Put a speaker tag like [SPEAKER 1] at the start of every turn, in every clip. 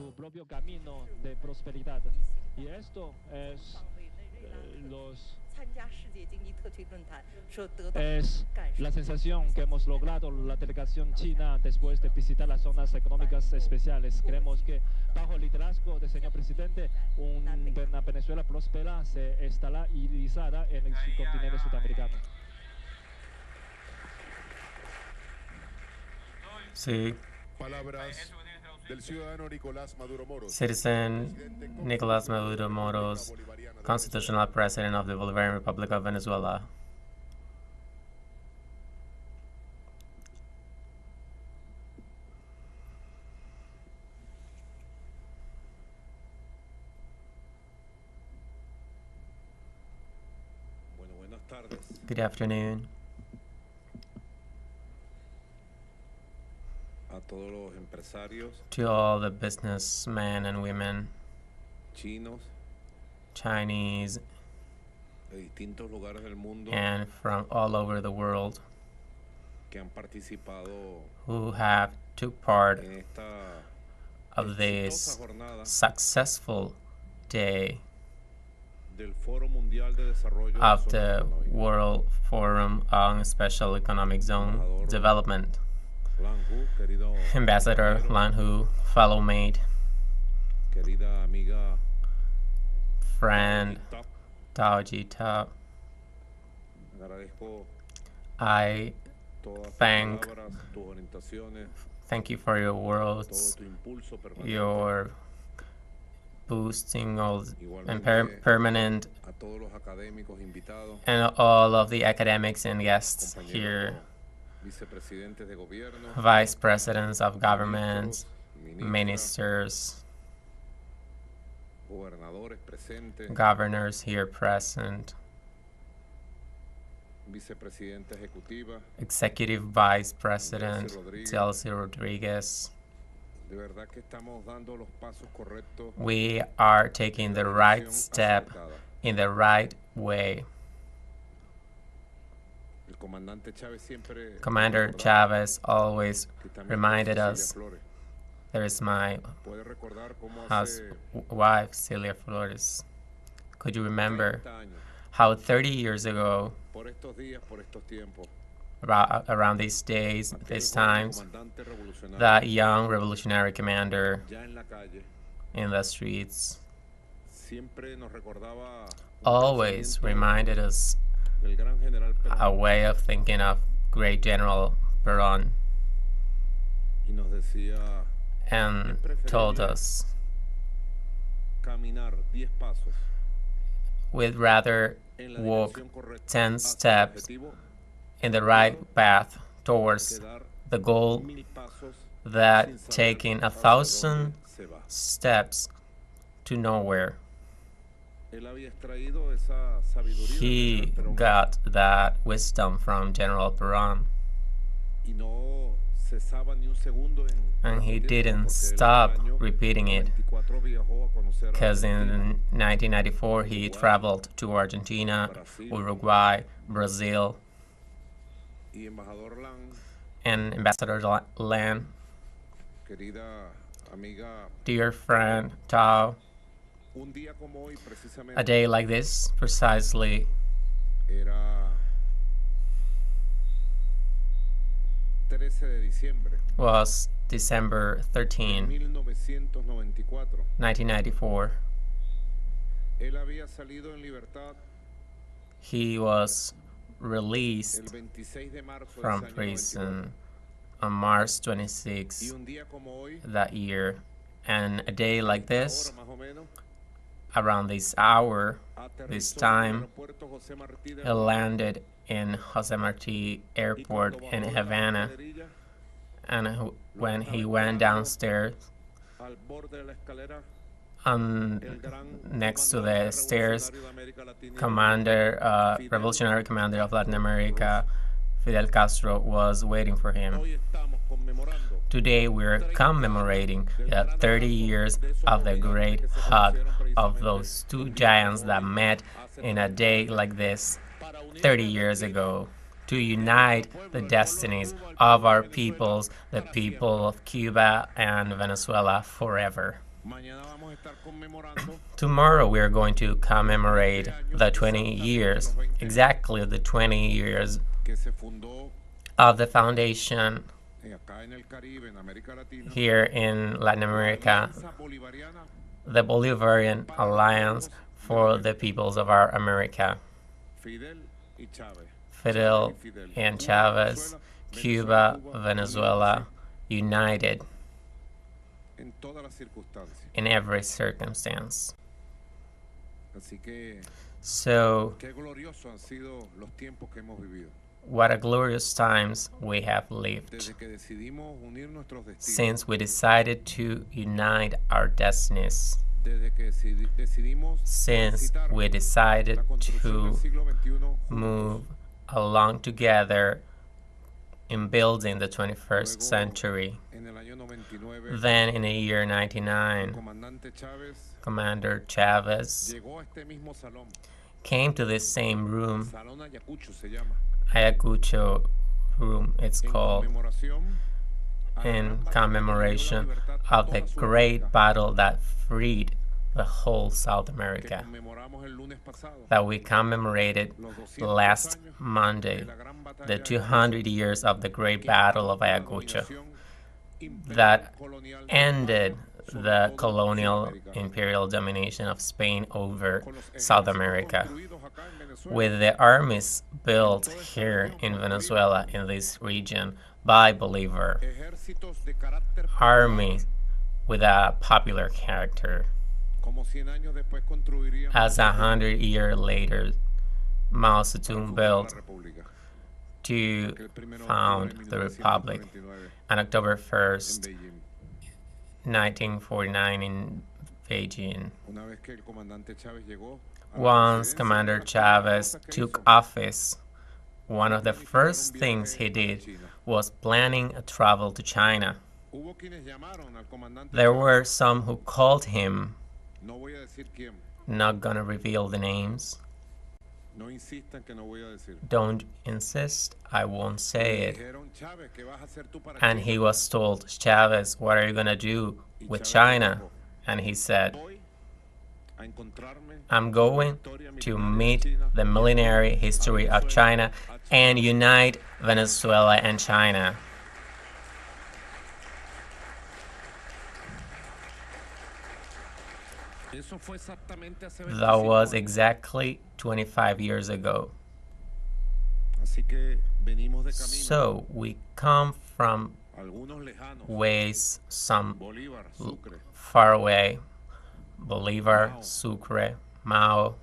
[SPEAKER 1] su propio camino de prosperidad. Y esto es los es la sensación que hemos logrado la delegación china después de visitar las zonas económicas especiales. Creemos que bajo el liderazgo del señor presidente, una Venezuela próspera se estabilizará en el subcontinente sudamericano.
[SPEAKER 2] Sí.
[SPEAKER 3] Palabras del ciudadano Nicolás Maduro Moros.
[SPEAKER 2] Citizen Nicolás Maduro Moros, Constitutional President of the Bolivarian Republic of Venezuela.
[SPEAKER 3] Buenas tardes.
[SPEAKER 2] Good afternoon.
[SPEAKER 3] A todos los empresarios
[SPEAKER 2] To all the businessmen and women,
[SPEAKER 3] chinos
[SPEAKER 2] Chinese,
[SPEAKER 3] de distintos lugares del mundo
[SPEAKER 2] and from all over the world
[SPEAKER 3] que han participado
[SPEAKER 2] who have took part
[SPEAKER 3] en esta
[SPEAKER 2] of this
[SPEAKER 3] exitosa jornada
[SPEAKER 2] successful day
[SPEAKER 3] del Foro Mundial de Desarrollo de
[SPEAKER 2] of
[SPEAKER 3] Zonas
[SPEAKER 2] the
[SPEAKER 3] Económicas.
[SPEAKER 2] World Forum on Special Economic Zone Development.
[SPEAKER 3] Lan Hu, querido
[SPEAKER 2] Ambassador
[SPEAKER 3] compañero,
[SPEAKER 2] Lan Hu, fellow mate,
[SPEAKER 3] querida amiga
[SPEAKER 2] friend
[SPEAKER 3] Tap,
[SPEAKER 2] Tao Ji Ta,
[SPEAKER 3] agradezco
[SPEAKER 2] I
[SPEAKER 3] todas tus
[SPEAKER 2] thank-
[SPEAKER 3] palabras, tus orientaciones,
[SPEAKER 2] thank you for your
[SPEAKER 3] todo
[SPEAKER 2] words,
[SPEAKER 3] tu impulso permanente.
[SPEAKER 2] your boosting all and
[SPEAKER 3] Igualmente,
[SPEAKER 2] permanent,
[SPEAKER 3] a todos los académicos invitados,
[SPEAKER 2] and all of the academics and guests
[SPEAKER 3] compañeros
[SPEAKER 2] here,
[SPEAKER 3] vicepresidentes de gobierno,
[SPEAKER 2] vice presidents of governments,
[SPEAKER 3] ministros,
[SPEAKER 2] ministers,
[SPEAKER 3] gobernadores presentes,
[SPEAKER 2] governors here present,
[SPEAKER 3] vicepresidenta ejecutiva.
[SPEAKER 2] executive vice president
[SPEAKER 3] Rodríguez.
[SPEAKER 2] teleSUR Rodriguez.
[SPEAKER 3] De verdad que estamos dando los pasos correctos.
[SPEAKER 2] We are taking the right
[SPEAKER 3] Dirección
[SPEAKER 2] step
[SPEAKER 3] acertada.
[SPEAKER 2] in the right way.
[SPEAKER 3] El comandante Chávez siempre
[SPEAKER 2] Commander
[SPEAKER 3] recordaba
[SPEAKER 2] Chavez always
[SPEAKER 3] que también
[SPEAKER 2] reminded
[SPEAKER 3] Celia
[SPEAKER 2] us,
[SPEAKER 3] Flores.
[SPEAKER 2] there is my
[SPEAKER 3] Puede recordar cómo
[SPEAKER 2] house
[SPEAKER 3] hace
[SPEAKER 2] wife, Celia Flores. Could you remember
[SPEAKER 3] 30 años,
[SPEAKER 2] how 30 years ago,
[SPEAKER 3] por estos días, por estos tiempos,
[SPEAKER 2] around these days,
[SPEAKER 3] aquel
[SPEAKER 2] these
[SPEAKER 3] joven
[SPEAKER 2] times,
[SPEAKER 3] comandante revolucionario
[SPEAKER 2] that young revolutionary commander
[SPEAKER 3] ya en la calle
[SPEAKER 2] in the streets
[SPEAKER 3] siempre nos recordaba un
[SPEAKER 2] always
[SPEAKER 3] pensamiento
[SPEAKER 2] reminded us
[SPEAKER 3] del gran general Perón
[SPEAKER 2] a way of thinking of great General Perón,
[SPEAKER 3] y nos decía
[SPEAKER 2] and told us
[SPEAKER 3] caminar 10 pasos
[SPEAKER 2] we'd rather
[SPEAKER 3] en la
[SPEAKER 2] walk
[SPEAKER 3] dirección correcta
[SPEAKER 2] 10
[SPEAKER 3] hacia el
[SPEAKER 2] steps
[SPEAKER 3] objetivo
[SPEAKER 2] in the right path towards
[SPEAKER 3] que dar
[SPEAKER 2] the goal
[SPEAKER 3] 1000 pasos
[SPEAKER 2] that
[SPEAKER 3] sin saber
[SPEAKER 2] taking
[SPEAKER 3] hacia
[SPEAKER 2] 1,000
[SPEAKER 3] dónde se va.
[SPEAKER 2] steps to nowhere.
[SPEAKER 3] Él había extraído esa sabiduría
[SPEAKER 2] He
[SPEAKER 3] del general Perón
[SPEAKER 2] got that wisdom from General Perón,
[SPEAKER 3] y no cesaba ni un segundo en
[SPEAKER 2] and he
[SPEAKER 3] repetirlo,
[SPEAKER 2] didn't
[SPEAKER 3] porque él
[SPEAKER 2] stop
[SPEAKER 3] en el año
[SPEAKER 2] repeating it,
[SPEAKER 3] 94 viajó a conocer a
[SPEAKER 2] because
[SPEAKER 3] Argentina,
[SPEAKER 2] in 1994 he
[SPEAKER 3] Uruguay,
[SPEAKER 2] traveled to Argentina,
[SPEAKER 3] Brasil,
[SPEAKER 2] Uruguay, Brazil,
[SPEAKER 3] y embajador Lan,
[SPEAKER 2] and Ambassador Lan,
[SPEAKER 3] querida amiga,
[SPEAKER 2] dear friend Tao,
[SPEAKER 3] un día como hoy
[SPEAKER 2] a
[SPEAKER 3] precisamente
[SPEAKER 2] day like this precisely
[SPEAKER 3] era 13 de diciembre
[SPEAKER 2] was December
[SPEAKER 3] de
[SPEAKER 2] 13,
[SPEAKER 3] 1994.
[SPEAKER 2] 1994.
[SPEAKER 3] Él había salido en libertad
[SPEAKER 2] He was
[SPEAKER 3] el
[SPEAKER 2] released
[SPEAKER 3] 26 de marzo de
[SPEAKER 2] from
[SPEAKER 3] ese año 94.
[SPEAKER 2] prison on March
[SPEAKER 3] Y
[SPEAKER 2] 26
[SPEAKER 3] un día como hoy,
[SPEAKER 2] that year. And a day like this,
[SPEAKER 3] ahora más o menos,
[SPEAKER 2] around this hour, this
[SPEAKER 3] aterrizó en el
[SPEAKER 2] time,
[SPEAKER 3] aeropuerto José Martí de
[SPEAKER 2] he
[SPEAKER 3] Havana,
[SPEAKER 2] landed in Jose Marti
[SPEAKER 3] y
[SPEAKER 2] Airport
[SPEAKER 3] cuando
[SPEAKER 2] in
[SPEAKER 3] bajó de la
[SPEAKER 2] Havana.
[SPEAKER 3] escalerilla,
[SPEAKER 2] And when he went downstairs,
[SPEAKER 3] al borde de la escalera,
[SPEAKER 2] on
[SPEAKER 3] el gran
[SPEAKER 2] next to
[SPEAKER 3] comandante
[SPEAKER 2] the stairs,
[SPEAKER 3] revolucionario de América Latina,
[SPEAKER 2] revolutionary commander of Latin America, Fidel Castro, was waiting for him.
[SPEAKER 3] hoy estamos conmemorando
[SPEAKER 2] Today we're commemorating the 30 years of the great hug of those two giants that met in a day like this 30 years ago to unite the destinies of our peoples, the people of Cuba and Venezuela, forever. Tomorrow we are going to commemorate the 20 years, exactly the 20 years of the foundation here in Latin America, the Bolivarian Alliance for the Peoples of our America. Fidel and Chavez, Cuba, Venezuela, united in every circumstance. So, what a glorious times we have lived since we decided to unite our destinies, since we decided to move along together in building the 21st century. Then in the year 99, Commander Chavez came to this same room, Ayacucho room it's called, in commemoration of the great battle that freed the whole South America, that we commemorated last Monday, the 200 years of the great battle of Ayacucho that ended the colonial imperial domination of Spain over South America, with the armies built here in Venezuela, in this region, by Bolivar, armies with a popular character. As 100 years later, Mao Zedong built to found the Republic on October 1st, 1949 in Beijing. Once Commander Chavez took office, one of the first things he did was planning a travel to China. There were some who called him, not gonna reveal the names. Don't insist, I won't say it. And he was told, Chavez, what are you gonna do with China? And he said, I'm going to meet the millenary history of China and unite Venezuela and China. That was exactly 25 years ago. So we come from ways some far away, Bolivar, Sucre, Mao,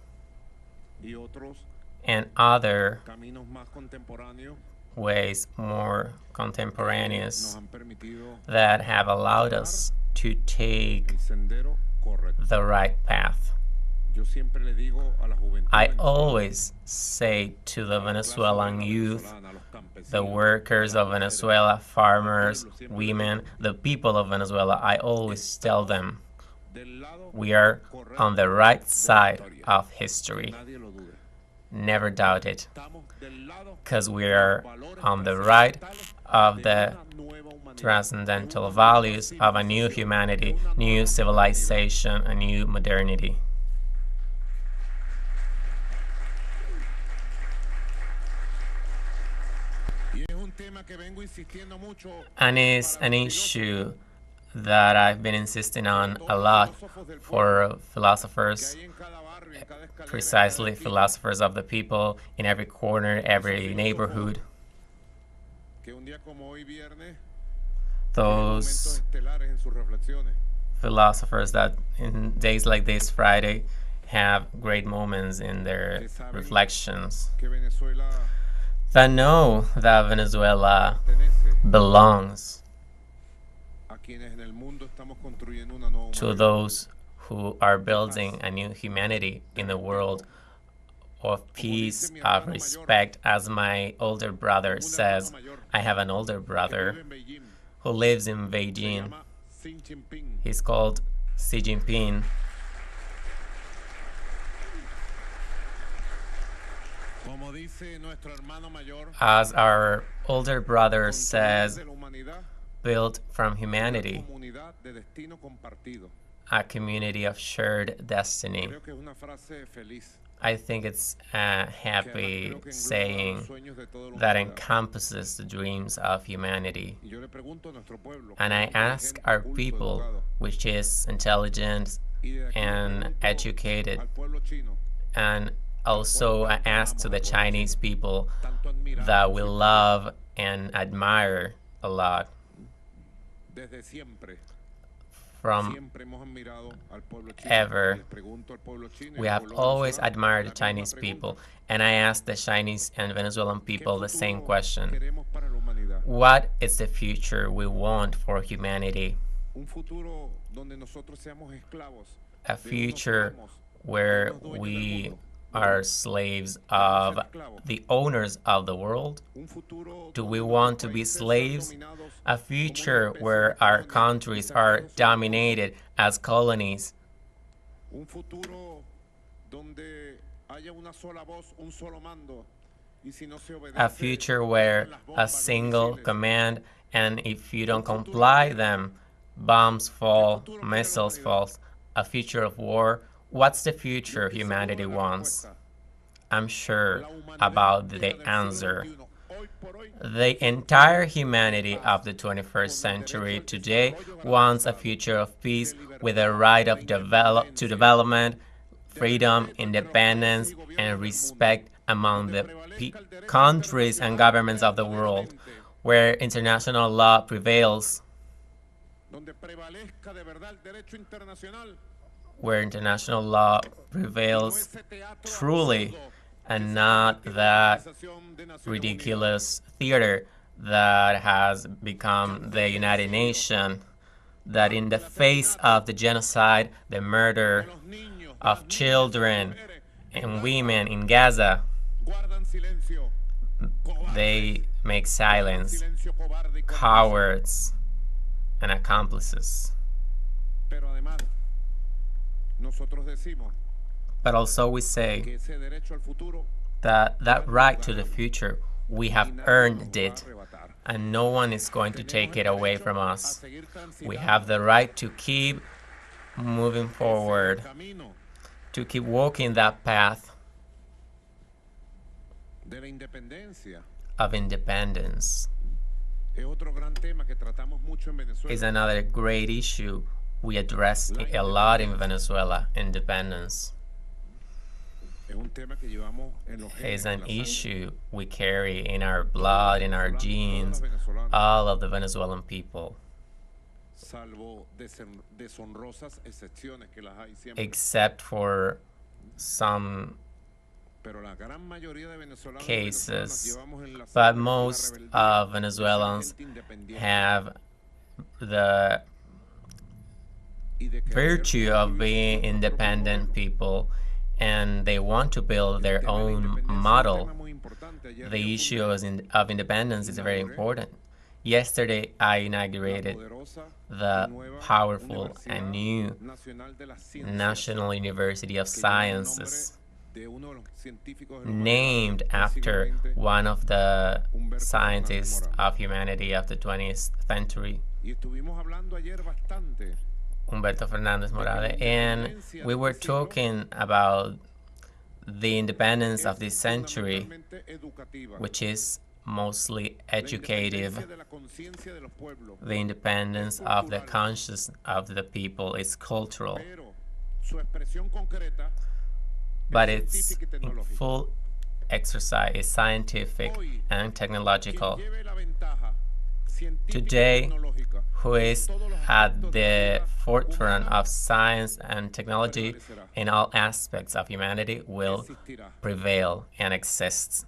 [SPEAKER 2] and other ways more contemporaneous that have allowed us to take the right path. I always say to the Venezuelan youth, the workers of Venezuela, farmers, women, the people of Venezuela, I always tell them, we are on the right side of history. Never doubt it, because we are on the right of the transcendental values of a new humanity, new civilization, a new modernity. And it's an issue that I've been insisting on a lot for philosophers, precisely philosophers of the people in every corner, every neighborhood. Those philosophers that in days like this, Friday, have great moments in their reflections, that know that Venezuela belongs to those who are building a new humanity in the world of peace, of respect. As my older brother says, I have an older brother who lives in Beijing. He's called Xi Jinping. As our older brother says, built from humanity, a community of shared destiny.
[SPEAKER 3] Creo que es una frase feliz
[SPEAKER 2] I think it's a happy
[SPEAKER 3] creo que engloba los
[SPEAKER 2] saying
[SPEAKER 3] sueños de toda la
[SPEAKER 2] that
[SPEAKER 3] humanidad.
[SPEAKER 2] encompasses the dreams of humanity.
[SPEAKER 3] Y yo le pregunto a nuestro pueblo,
[SPEAKER 2] And
[SPEAKER 3] que
[SPEAKER 2] I
[SPEAKER 3] es
[SPEAKER 2] ask
[SPEAKER 3] inteligente,
[SPEAKER 2] our
[SPEAKER 3] culto,
[SPEAKER 2] people,
[SPEAKER 3] educado,
[SPEAKER 2] which is intelligent
[SPEAKER 3] y de aquí le
[SPEAKER 2] and
[SPEAKER 3] pregunto
[SPEAKER 2] educated,
[SPEAKER 3] al pueblo chino,
[SPEAKER 2] and also I ask to the Chinese people
[SPEAKER 3] tanto admiramos
[SPEAKER 2] that
[SPEAKER 3] su
[SPEAKER 2] we
[SPEAKER 3] historia,
[SPEAKER 2] love and admire a lot.
[SPEAKER 3] desde siempre,
[SPEAKER 2] From
[SPEAKER 3] siempre hemos admirado al pueblo chino.
[SPEAKER 2] ever,
[SPEAKER 3] Les pregunto al pueblo chino y
[SPEAKER 2] we
[SPEAKER 3] al
[SPEAKER 2] have
[SPEAKER 3] pueblo
[SPEAKER 2] always
[SPEAKER 3] venezolano
[SPEAKER 2] admired the
[SPEAKER 3] la misma
[SPEAKER 2] Chinese
[SPEAKER 3] pregunta.
[SPEAKER 2] people, and I ask the Chinese and Venezuelan
[SPEAKER 3] ¿Qué
[SPEAKER 2] people the same
[SPEAKER 3] futuro
[SPEAKER 2] question.
[SPEAKER 3] queremos para la humanidad?
[SPEAKER 2] What is the future we want for humanity?
[SPEAKER 3] Un futuro donde nosotros seamos esclavos
[SPEAKER 2] A
[SPEAKER 3] de unos
[SPEAKER 2] future
[SPEAKER 3] amos,
[SPEAKER 2] where
[SPEAKER 3] unos dueños del
[SPEAKER 2] we
[SPEAKER 3] mundo.
[SPEAKER 2] are slaves of the owners of the world?
[SPEAKER 3] Un futuro
[SPEAKER 2] Do
[SPEAKER 3] donde
[SPEAKER 2] we
[SPEAKER 3] nuestros
[SPEAKER 2] want to be
[SPEAKER 3] países sean
[SPEAKER 2] slaves?
[SPEAKER 3] dominados
[SPEAKER 2] A
[SPEAKER 3] como una
[SPEAKER 2] future
[SPEAKER 3] especie
[SPEAKER 2] where
[SPEAKER 3] de
[SPEAKER 2] our
[SPEAKER 3] colonia
[SPEAKER 2] countries
[SPEAKER 3] y
[SPEAKER 2] are
[SPEAKER 3] saqueados unos
[SPEAKER 2] dominated as colonies?
[SPEAKER 3] un futuro donde haya una sola voz, un solo mando, y si no se obedece,
[SPEAKER 2] A future where
[SPEAKER 3] las
[SPEAKER 2] a
[SPEAKER 3] bombas, los
[SPEAKER 2] single
[SPEAKER 3] misiles.
[SPEAKER 2] command, and if you don't comply them, bombs fall, missiles fall. A future of war. What's the future
[SPEAKER 3] Yo estoy seguro
[SPEAKER 2] humanity
[SPEAKER 3] de la
[SPEAKER 2] wants?
[SPEAKER 3] respuesta.
[SPEAKER 2] I'm sure
[SPEAKER 3] La humanidad
[SPEAKER 2] about
[SPEAKER 3] entera
[SPEAKER 2] the
[SPEAKER 3] del siglo
[SPEAKER 2] answer.
[SPEAKER 3] XXI, hoy por hoy,
[SPEAKER 2] The entire humanity of the 21st century today wants a future of peace with a right of development, freedom, independence, and respect among the countries and governments of the world, where international law prevails,
[SPEAKER 3] donde prevalezca de verdad el derecho internacional,
[SPEAKER 2] where international law
[SPEAKER 3] no
[SPEAKER 2] prevails
[SPEAKER 3] ese teatro
[SPEAKER 2] truly,
[SPEAKER 3] absurdo
[SPEAKER 2] and
[SPEAKER 3] que se
[SPEAKER 2] not
[SPEAKER 3] convirtió en la
[SPEAKER 2] that
[SPEAKER 3] Organización de Naciones
[SPEAKER 2] ridiculous theater that has become the United Nations, that in the face of the genocide, the murder
[SPEAKER 3] Unidas. Los niños,
[SPEAKER 2] of
[SPEAKER 3] las niñas,
[SPEAKER 2] children
[SPEAKER 3] las mujeres,
[SPEAKER 2] and
[SPEAKER 3] en
[SPEAKER 2] women
[SPEAKER 3] Gaza,
[SPEAKER 2] in Gaza,
[SPEAKER 3] guardan silencio, cobardes,
[SPEAKER 2] they make
[SPEAKER 3] guardan
[SPEAKER 2] silence,
[SPEAKER 3] silencio cobarde y cómplice.
[SPEAKER 2] cowards and accomplices.
[SPEAKER 3] Pero además, nosotros decimos
[SPEAKER 2] But also we
[SPEAKER 3] que
[SPEAKER 2] say
[SPEAKER 3] ese derecho al futuro
[SPEAKER 2] that that right to the future, we have
[SPEAKER 3] nadie nos
[SPEAKER 2] earned
[SPEAKER 3] va a
[SPEAKER 2] it,
[SPEAKER 3] arrebatar.
[SPEAKER 2] and no one is going to
[SPEAKER 3] Tenemos
[SPEAKER 2] take it
[SPEAKER 3] el
[SPEAKER 2] away
[SPEAKER 3] derecho
[SPEAKER 2] from
[SPEAKER 3] a
[SPEAKER 2] us.
[SPEAKER 3] seguir
[SPEAKER 2] We
[SPEAKER 3] transitando
[SPEAKER 2] have the right to keep moving
[SPEAKER 3] ese
[SPEAKER 2] forward,
[SPEAKER 3] camino
[SPEAKER 2] to keep walking that path
[SPEAKER 3] de la independencia.
[SPEAKER 2] of independence.
[SPEAKER 3] Es otro gran tema que tratamos mucho en Venezuela.
[SPEAKER 2] Is another great issue we address a lot in Venezuela, independence.
[SPEAKER 3] Es un tema que llevamos en los genes,
[SPEAKER 2] Is
[SPEAKER 3] en
[SPEAKER 2] an
[SPEAKER 3] la sangre.
[SPEAKER 2] issue we carry in our blood, in our genes, all of the Venezuelan people,
[SPEAKER 3] Salvo deshonrosas excepciones que las hay siempre.
[SPEAKER 2] except for some
[SPEAKER 3] Pero la gran mayoría de venezolanos y
[SPEAKER 2] cases.
[SPEAKER 3] venezolanas llevamos en la
[SPEAKER 2] But
[SPEAKER 3] sangre la
[SPEAKER 2] most
[SPEAKER 3] rebeldía
[SPEAKER 2] of
[SPEAKER 3] de ser
[SPEAKER 2] Venezuelans
[SPEAKER 3] gente independiente
[SPEAKER 2] have the
[SPEAKER 3] y de querer
[SPEAKER 2] virtue of
[SPEAKER 3] construir
[SPEAKER 2] being
[SPEAKER 3] su propio
[SPEAKER 2] independent
[SPEAKER 3] modelo.
[SPEAKER 2] people, and they want to build
[SPEAKER 3] El
[SPEAKER 2] their
[SPEAKER 3] tema de la
[SPEAKER 2] own
[SPEAKER 3] independencia es un
[SPEAKER 2] model.
[SPEAKER 3] tema muy importante. Ayer
[SPEAKER 2] The
[SPEAKER 3] yo
[SPEAKER 2] issue
[SPEAKER 3] fundé
[SPEAKER 2] of independence is very important. Yesterday, I
[SPEAKER 3] la
[SPEAKER 2] inaugurated
[SPEAKER 3] poderosa
[SPEAKER 2] the
[SPEAKER 3] y nueva
[SPEAKER 2] powerful
[SPEAKER 3] Universidad
[SPEAKER 2] and new
[SPEAKER 3] Nacional de las Ciencias,
[SPEAKER 2] National University of
[SPEAKER 3] que lleva el nombre
[SPEAKER 2] Sciences,
[SPEAKER 3] de uno de los científicos de la humanidad
[SPEAKER 2] named
[SPEAKER 3] del siglo
[SPEAKER 2] after
[SPEAKER 3] XX,
[SPEAKER 2] one of the
[SPEAKER 3] Humberto
[SPEAKER 2] scientists
[SPEAKER 3] Fernández Morán.
[SPEAKER 2] of humanity of the 20th century,
[SPEAKER 3] Y estuvimos hablando ayer bastante
[SPEAKER 2] Humberto Fernández Morales, and we were talking about the independence of this century,
[SPEAKER 3] fundamentalmente educativa.
[SPEAKER 2] which is mostly
[SPEAKER 3] La
[SPEAKER 2] educative.
[SPEAKER 3] independencia de la conciencia de los pueblos,
[SPEAKER 2] The independence of the conscience of the people is cultural,
[SPEAKER 3] pero su expresión concreta
[SPEAKER 2] but
[SPEAKER 3] es
[SPEAKER 2] its
[SPEAKER 3] científica y
[SPEAKER 2] in
[SPEAKER 3] tecnológica.
[SPEAKER 2] full exercise is scientific and technological.
[SPEAKER 3] Quien lleve la ventaja científica
[SPEAKER 2] Today,
[SPEAKER 3] y tecnológica
[SPEAKER 2] Who is
[SPEAKER 3] en todos los
[SPEAKER 2] at
[SPEAKER 3] aspectos de
[SPEAKER 2] the
[SPEAKER 3] la vida
[SPEAKER 2] forefront
[SPEAKER 3] humana
[SPEAKER 2] of science and technology
[SPEAKER 3] prevalecerá,
[SPEAKER 2] in all aspects of humanity will
[SPEAKER 3] existirá.
[SPEAKER 2] prevail and exist.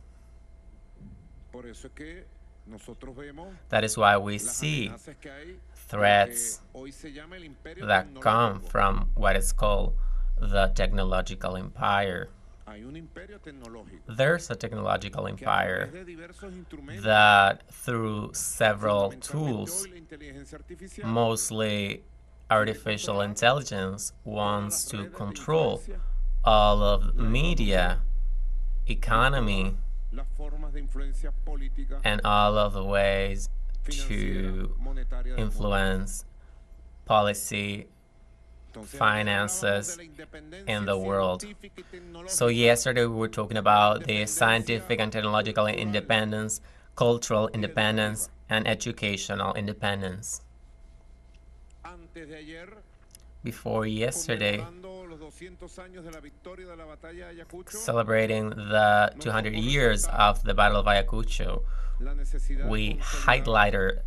[SPEAKER 3] Por eso es que nosotros vemos
[SPEAKER 2] That is why we
[SPEAKER 3] las
[SPEAKER 2] see
[SPEAKER 3] amenazas que hay de lo
[SPEAKER 2] threats
[SPEAKER 3] que hoy se llama el imperio
[SPEAKER 2] that come
[SPEAKER 3] tecnológico.
[SPEAKER 2] from what is called the technological empire.
[SPEAKER 3] Hay un imperio tecnológico
[SPEAKER 2] There's a technological
[SPEAKER 3] que a
[SPEAKER 2] empire
[SPEAKER 3] través de diversos instrumentos,
[SPEAKER 2] that through several
[SPEAKER 3] fundamentalmente
[SPEAKER 2] tools,
[SPEAKER 3] hoy la inteligencia artificial,
[SPEAKER 2] mostly artificial intelligence, wants
[SPEAKER 3] todas
[SPEAKER 2] to
[SPEAKER 3] las redes de
[SPEAKER 2] control
[SPEAKER 3] influencia,
[SPEAKER 2] all of media, economy,
[SPEAKER 3] las formas de influencia política,
[SPEAKER 2] and all of the ways
[SPEAKER 3] financiera,
[SPEAKER 2] to
[SPEAKER 3] monetaria del mundo.
[SPEAKER 2] influence policy finances in the world. So yesterday we were talking about the scientific and technological independence, cultural independence, and educational independence. Before yesterday, celebrating the 200 years of the Battle of Ayacucho, we highlighted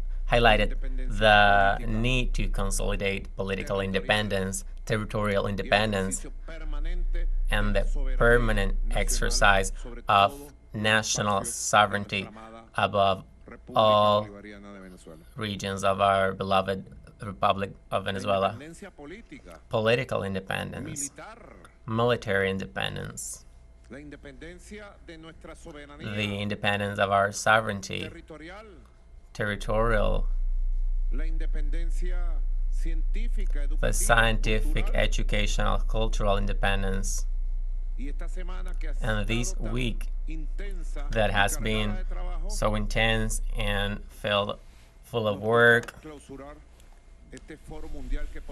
[SPEAKER 2] the need to consolidate political independence, territorial independence, and the permanent exercise of national sovereignty above all regions of our beloved Republic of Venezuela. Political independence, military independence, the independence of our sovereignty, territorial, the scientific, educational, cultural independence. And this week that has been so intense and full of work,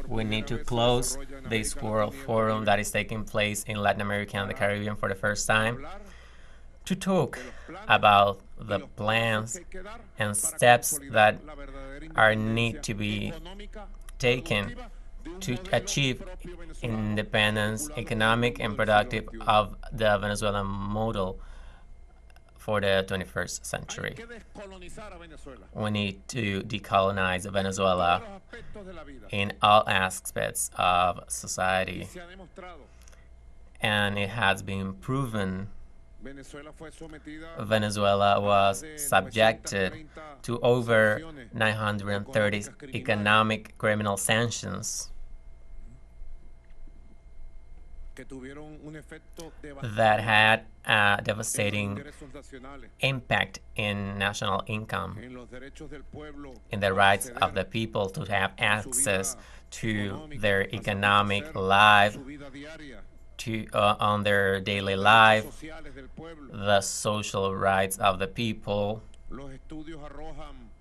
[SPEAKER 2] we need to close this World Forum that is taking place in Latin America and the Caribbean for the first time to talk about the plans and steps that are need to be taken to achieve independence, economic and productive, of the Venezuelan model for the 21st century. We need to decolonize Venezuela in all aspects of society. And it has been proven Venezuela was subjected to over 930 economic criminal sanctions that had a devastating impact in national income, in the rights of the people to have access to their economic life, on their daily life, the social rights of the people.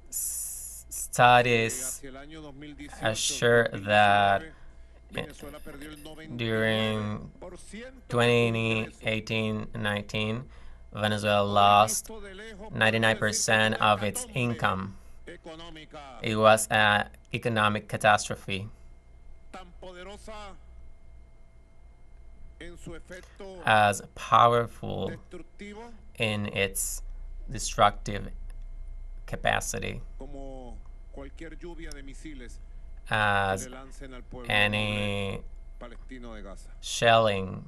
[SPEAKER 2] Studies assure that during 2018-19, Venezuela lost 99% of its income. It was an economic catastrophe. As powerful in its destructive capacity as any shelling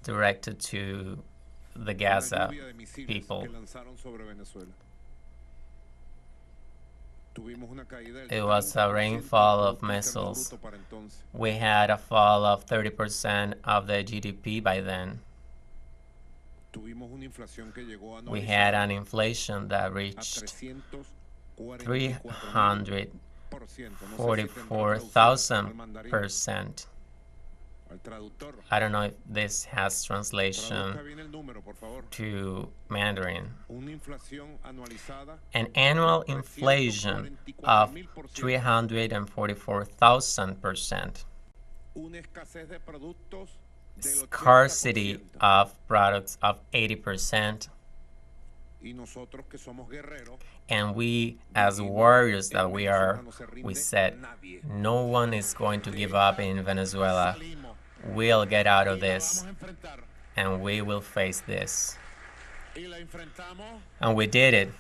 [SPEAKER 2] directed to the Gaza people. It was a rainfall of missiles. We had a fall of 30% of the GDP by then. We had an inflation that reached 344,000%. I don't know if this has translation to Mandarin. An annual inflation of 344,000%. Scarcity of products of 80%. And we, as warriors that we are, we said, no one is going to give up in Venezuela. We'll get out of this, and we will face this. And we did it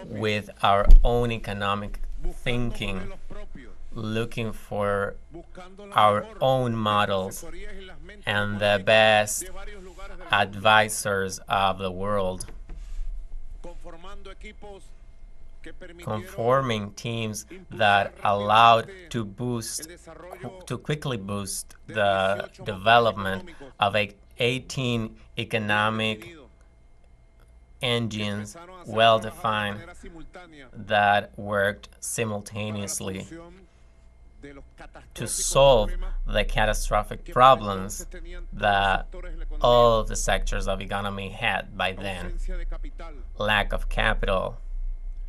[SPEAKER 2] with our own economic thinking, looking for our own models and the best advisors of the world, conforming teams that allowed to quickly boost the development of 18 economic engines, well-defined, that worked simultaneously to solve the catastrophic problems that all of the sectors of economy had by then. Lack of capital,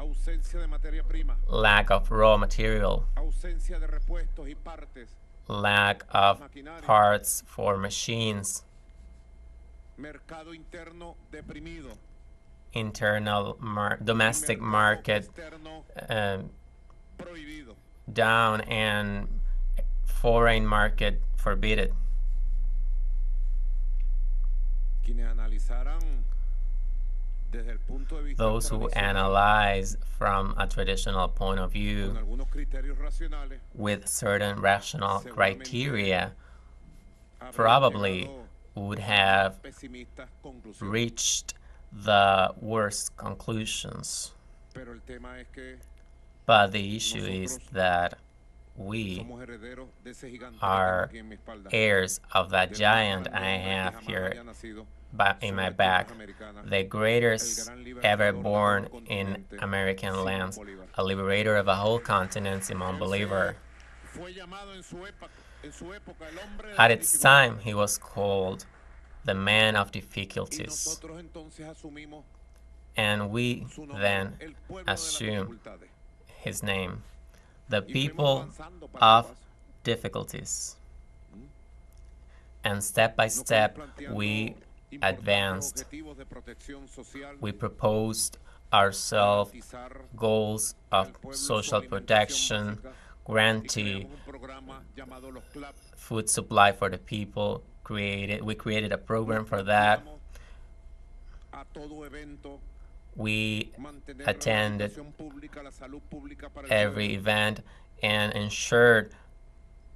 [SPEAKER 3] ausencia de materia prima,
[SPEAKER 2] lack of raw material,
[SPEAKER 3] ausencia de repuestos y partes,
[SPEAKER 2] lack of parts for machines,
[SPEAKER 3] mercado interno deprimido,
[SPEAKER 2] domestic
[SPEAKER 3] mercado
[SPEAKER 2] market
[SPEAKER 3] externo prohibido.
[SPEAKER 2] down, and foreign market forbidden.
[SPEAKER 3] Quienes analizaran desde el punto de vista
[SPEAKER 2] Those who
[SPEAKER 3] tradicional,
[SPEAKER 2] analyze from a traditional point of
[SPEAKER 3] con
[SPEAKER 2] view
[SPEAKER 3] algunos criterios racionales,
[SPEAKER 2] with certain rational
[SPEAKER 3] seguramente
[SPEAKER 2] criteria
[SPEAKER 3] habrían
[SPEAKER 2] probably
[SPEAKER 3] llegado
[SPEAKER 2] would
[SPEAKER 3] a
[SPEAKER 2] have
[SPEAKER 3] pesimistas conclusiones.
[SPEAKER 2] reached the worst conclusions.
[SPEAKER 3] Pero el tema es que
[SPEAKER 2] But the issue is that we
[SPEAKER 3] somos herederos de ese gigante que tengo
[SPEAKER 2] are
[SPEAKER 3] aquí en mi espalda,
[SPEAKER 2] heirs of that
[SPEAKER 3] del más
[SPEAKER 2] giant
[SPEAKER 3] grande
[SPEAKER 2] I
[SPEAKER 3] hombre que
[SPEAKER 2] have
[SPEAKER 3] jamás
[SPEAKER 2] here
[SPEAKER 3] haya nacido
[SPEAKER 2] in my
[SPEAKER 3] sobre
[SPEAKER 2] back,
[SPEAKER 3] tierras americanas,
[SPEAKER 2] the
[SPEAKER 3] el
[SPEAKER 2] greatest
[SPEAKER 3] gran
[SPEAKER 2] ever
[SPEAKER 3] libertador de
[SPEAKER 2] born
[SPEAKER 3] todo un
[SPEAKER 2] in
[SPEAKER 3] continente,
[SPEAKER 2] American
[SPEAKER 3] Simón
[SPEAKER 2] lands,
[SPEAKER 3] Bolívar.
[SPEAKER 2] a liberator of a whole continent, Simon
[SPEAKER 3] Él
[SPEAKER 2] Bolivar.
[SPEAKER 3] fue llamado en su época el hombre de
[SPEAKER 2] At
[SPEAKER 3] las
[SPEAKER 2] its time,
[SPEAKER 3] dificultades.
[SPEAKER 2] he was called the man of
[SPEAKER 3] Y
[SPEAKER 2] difficulties,
[SPEAKER 3] nosotros entonces asumimos
[SPEAKER 2] and we
[SPEAKER 3] su nombre,
[SPEAKER 2] then
[SPEAKER 3] el pueblo de las
[SPEAKER 2] assume
[SPEAKER 3] dificultades.
[SPEAKER 2] his name, the
[SPEAKER 3] Y fuimos
[SPEAKER 2] people
[SPEAKER 3] avanzando paso a
[SPEAKER 2] of
[SPEAKER 3] paso.
[SPEAKER 2] difficulties. And step by
[SPEAKER 3] Nos fuimos
[SPEAKER 2] step,
[SPEAKER 3] planteando
[SPEAKER 2] we
[SPEAKER 3] importantes
[SPEAKER 2] advanced.
[SPEAKER 3] objetivos de protección social,
[SPEAKER 2] We proposed ourselves
[SPEAKER 3] garantizar
[SPEAKER 2] goals of
[SPEAKER 3] al pueblo su
[SPEAKER 2] social
[SPEAKER 3] alimentación
[SPEAKER 2] protection,
[SPEAKER 3] básica, y
[SPEAKER 2] guarantee
[SPEAKER 3] creamos un programa llamado los CLAP.
[SPEAKER 2] food supply for the people. We created a program for that.
[SPEAKER 3] A todo evento,
[SPEAKER 2] We
[SPEAKER 3] mantener la
[SPEAKER 2] attended
[SPEAKER 3] alimentación pública, la salud pública para el
[SPEAKER 2] every
[SPEAKER 3] pueblo.
[SPEAKER 2] event and ensured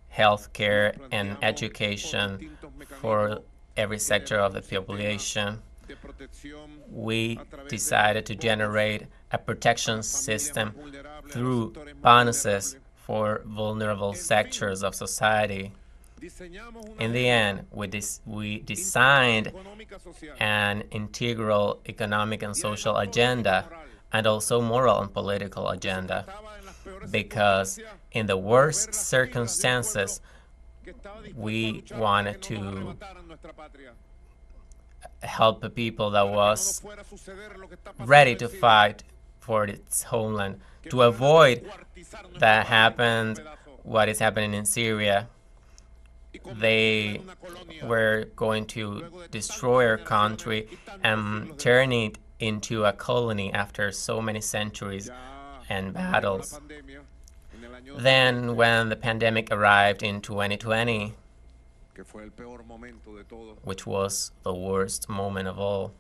[SPEAKER 2] healthcare and
[SPEAKER 3] Planteamos
[SPEAKER 2] education
[SPEAKER 3] distintos
[SPEAKER 2] for
[SPEAKER 3] mecanismos
[SPEAKER 2] every sector of the population.
[SPEAKER 3] de protección
[SPEAKER 2] We
[SPEAKER 3] a través de
[SPEAKER 2] decided to
[SPEAKER 3] bonos
[SPEAKER 2] generate a protection
[SPEAKER 3] para las familias
[SPEAKER 2] system
[SPEAKER 3] más vulnerables, a los
[SPEAKER 2] through
[SPEAKER 3] sectores más
[SPEAKER 2] bonuses
[SPEAKER 3] vulnerables.
[SPEAKER 2] for vulnerable sectors of society.
[SPEAKER 3] Diseñamos una
[SPEAKER 2] In the
[SPEAKER 3] agenda
[SPEAKER 2] end, we designed
[SPEAKER 3] económica social
[SPEAKER 2] an integral economic and
[SPEAKER 3] y
[SPEAKER 2] social
[SPEAKER 3] además
[SPEAKER 2] agenda
[SPEAKER 3] política moral,
[SPEAKER 2] and also moral and political
[SPEAKER 3] porque se
[SPEAKER 2] agenda,
[SPEAKER 3] trataba en las peores
[SPEAKER 2] because
[SPEAKER 3] circunstancias
[SPEAKER 2] in the
[SPEAKER 3] de
[SPEAKER 2] worst
[SPEAKER 3] ver las fibras de un
[SPEAKER 2] circumstances,
[SPEAKER 3] pueblo que estaba dispuesto a
[SPEAKER 2] we
[SPEAKER 3] luchar para
[SPEAKER 2] wanted
[SPEAKER 3] que no nos
[SPEAKER 2] to
[SPEAKER 3] arrebataran nuestra patria,
[SPEAKER 2] help the people that
[SPEAKER 3] para que no nos
[SPEAKER 2] was
[SPEAKER 3] fuera a suceder lo que está pasando
[SPEAKER 2] ready
[SPEAKER 3] en
[SPEAKER 2] to
[SPEAKER 3] Siria,
[SPEAKER 2] fight for its homeland,
[SPEAKER 3] que
[SPEAKER 2] to
[SPEAKER 3] fueran a
[SPEAKER 2] avoid
[SPEAKER 3] descuartizar nuestra
[SPEAKER 2] that
[SPEAKER 3] patria en
[SPEAKER 2] happened,
[SPEAKER 3] pedazos
[SPEAKER 2] what is happening in Syria.
[SPEAKER 3] y convertirla
[SPEAKER 2] They
[SPEAKER 3] en una colonia
[SPEAKER 2] were going to destroy our country and turn it into a colony after so many centuries
[SPEAKER 3] ya
[SPEAKER 2] and
[SPEAKER 3] cuando llegó la
[SPEAKER 2] battles.
[SPEAKER 3] pandemia, en el año
[SPEAKER 2] Then, when the pandemic arrived in 2020,
[SPEAKER 3] que fue el peor momento de todo,
[SPEAKER 2] which was the worst moment of all,